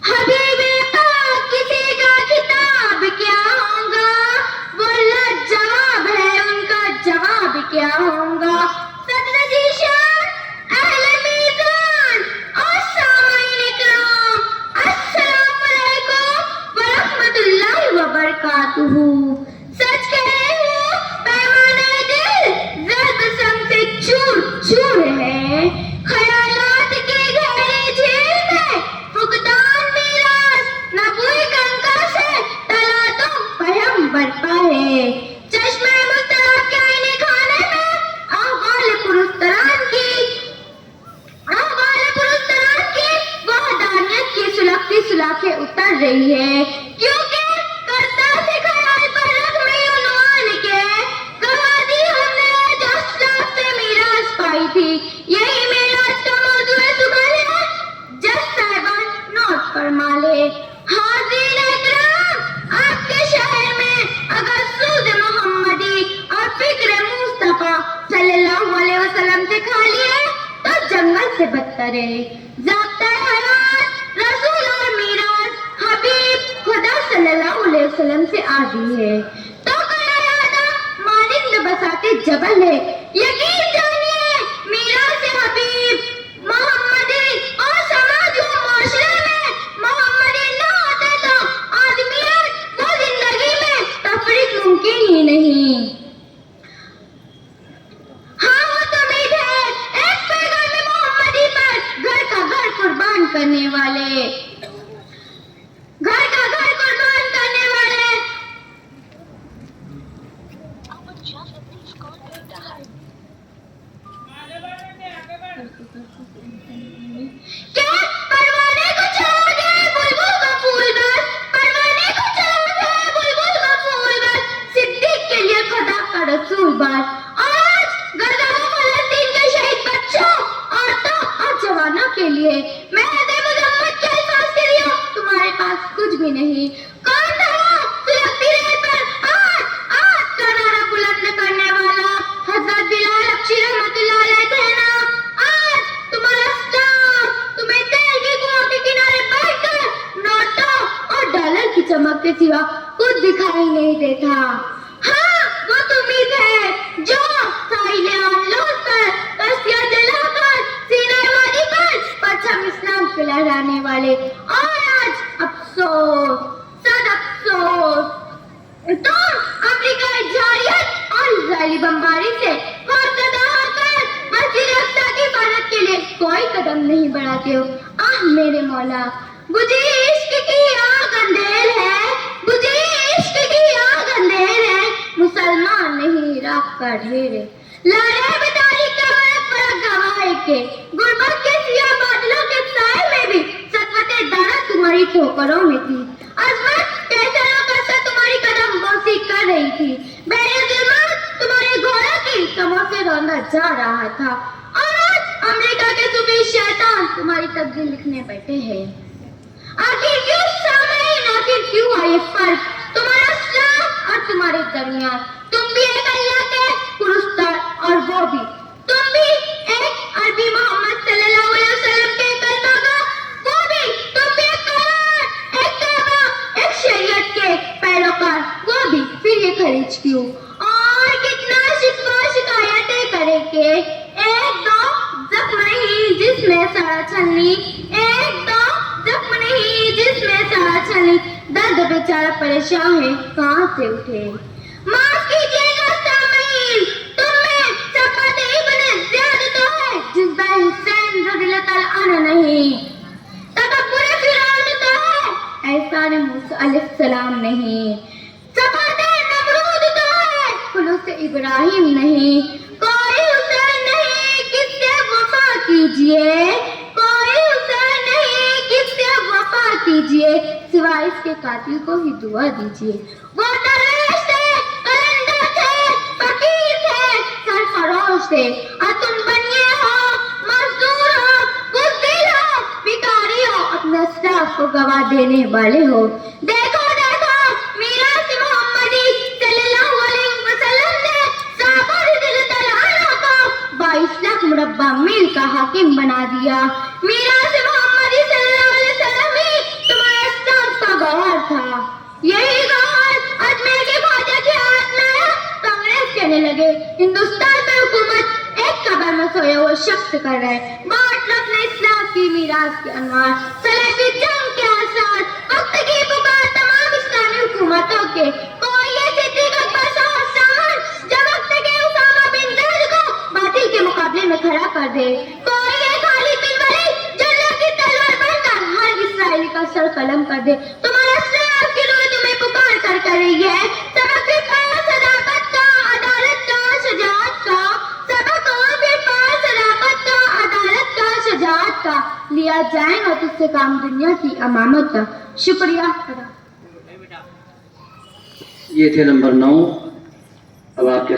حبیبِ پاک کسی کا خطاب کیا ہوگا، وہ لاجواب ہے ان کا جواب کیا ہوگا۔ صدر شان اہل میزان اور سامعین اکرام، السلام علیکم ورحمۃ اللہ وبرکاتہ۔ سچ کہے ہوں پیمانۂ دل ضرب سنگ سے چور چور ہے، خیالات کی گہری جھیل میں فقدان میراث نبوی کنکا سے تلا تم پیغمبر پا ہے۔ چشمہ مستراب کے آئینے کھانے میں احوال پرستران کی وحدانیت کی سلگتی سلاخیں اتر رہی ہے، کیونکہ کرتا سے خیال پر رقمی عنوان کے گوا دی ہم نے جو اسلاف سے میراث پائی تھی۔ یہی میراث کا موضوع سخن ہے، جج صاحبان نوٹ فرما لے۔ حاضرین اکرام، آپ کے شہر میں اگر سود محمدی اور فکر مصطفیٰ صلی اللہ علیہ وسلم سے خالی ہے تو جنگل سے بدتر ہے۔ ضابطۂ حیات رسول اور میراث حبیب خدا صلی اللہ علیہ وسلم سے عادی ہے، تو کڑا ارادہ مانند بساط جبل ہے۔ یقین جانیے میراث حبیب محمدی اور سماج و معاشرے میں محمدی نہ ہوتے تو آدمیت و زندگی میں تفریق ممکن ہی نہیں۔ ہاں وہ تو امید ہے ایک پیغام محمدی پر گھر کا گھر قربان کرنے والے، گھر کا گھر قربان کرنے والے کہ پروانے کو چڑھا گئے بلبل کا پھول بس، پروانے کو چڑھا گئے بلبل کا پھول بس، صدیق کے لیے خدا کا رسول بات۔ اور آج غزہ و فلسطین کے شہید بچوں، عورتوں اور جوانوں کے لیے مہد مذمت کے الفاظ کے لیے تمہارے پاس کچھ بھی نہیں۔ کون تھا وہ سلگتی ریل پر آج آج کا نعرہ بلند کرنے والا؟ حضرت بلال حبشی رحمۃ اللہ علیہ تھے نا۔ آج تمہارا اسٹاف تمہیں تیل کی کنویں کے کنارے بیٹھ کر نوٹوں اور ڈالر کی چمک کے سوا کچھ دکھائی نہیں دیتا۔ ہاں وہ تو امید ہے جو ساحل اندلس پر کشتیاں جلا کر سینہ وادی پر پرچم اسلام کے لہرانے والے، اور آج افسوس صد افسوس تم امریکائی جارحیت اور اسرائیلی بمباری سے خوفزدہ ہو کر مسجد اقصیٰ کی حفاظت کے لیے کوئی قدم نہیں بڑھاتے ہو۔ آہ میرے مولا، بجھی عشق کی آگ اندھیر ہے، بجھی عشق کی آگ اندھیر ہے، مسلمان نہیں راکھ کا ڈھیر ہے۔ لارے تاریخ کا فرق گواہ کے غربت کے سیاہ بادلوں کے سائے میں بھی سطوت دارہ تمہاری ٹھوکروں میں تھی، عظمت کیسروں کا سر تمہاری قدم بوسی کر رہی تھی، بحر ظلمات تمہارے گھوڑوں کی کموں سے روندا جا رہا تھا، اور آج امریکہ کے صوفی شیطان تمہاری تقدیر لکھنے بیٹھے ہیں۔ آخر کیوں سامعین، آخر کیوں ہے یہ فرق تمہارا اسلام اور تمہارے درمیان؟ تم بھی ایک اللہ کے پرستار اور وہ بھی، تم بھی ایک عربی محمد صلی اللہ علیہ وسلم کے کلمہ گو، وہ بھی، تم بھی ایک قرآن، ایک کعبہ، ایک شریعت کے پیروکار، وہ بھی، پھر یہ خلیج کیوں؟ اور کتنا شکوہ شکایتیں کرے کہ ایک دو زخم نہیں جس میں سڑا چھلنی، ایک دو زخم نہیں جس میں سڑا چھلنی، درد بیچارہ پریشان ہے کہاں سے اٹھے۔ معاف کیجیے گا سامعین، تم میں صفات ابن زیاد تو ہے، جذبہ حسین رضی اللہ تعالیٰ عنہ نہیں، تکبر فرعون تو ہے، احسان موسیٰ علیہ السلام نہیں، صفات نمرود تو ہے، خلوص ابراہیم نہیں۔ کوئی حسین نہیں کس سے وفا کیجیے، کوئی حسین نہیں کس سے وفا کیجیے، سوائے اس کے قاتل کو ہی دعا دیجیے۔ وہ درویش تھے، قلندر تھے، فقیر تھے، سرفروش تھے، اور تم بنیے ہو، مزدور ہو، بزدل ہو، بھکاری ہو، اپنے اسلاف کو گوا دینے والے ہو۔ دیکھو دیکھو میراث محمدی صلی اللہ علیہ وسلم نے صحابہ رضی اللہ تعالیٰ عنہ کو 22 لاکھ مربع میل کا حاکم بنا دیا۔ میراث محمدی یہی گوہر اجمیر کے خواجہ کے ہاتھ میں آیا، کانگریس کہنے لگے ہندوستان میں حکومت ایک قبر میں سوئے ہوئے شخص کر رہے، بانٹ لو اپنے اسلام کی میراث کے انوار، صلیبی جنگ کے آثار، وقت کی پکار تمام اسلامی حکومتوں کے، کوئی یہ صدیق اکبر شاہ شان جو وقت کے اسامہ بن زید کو باطل کے مقابلے میں کھڑا کر دے، کوئی یہ خالد بن ولید جو اللہ کی تلوار بن کر ہر اسرائیلی کا سر قلم کر دے۔ تمہارا اسلام کی روح تمہیں پکار کر رہی ہے، سبق سکھاؤ صداقت کا، عدالت کا، شجاعت کا، سبق اور سکھاؤ صداقت کا، عدالت کا، شجاعت کا، لیا جائے گا تجھ سے کام دنیا کی امامت کا۔ شکریہ۔ یہ تھے نمبر 9۔ اب آپ کے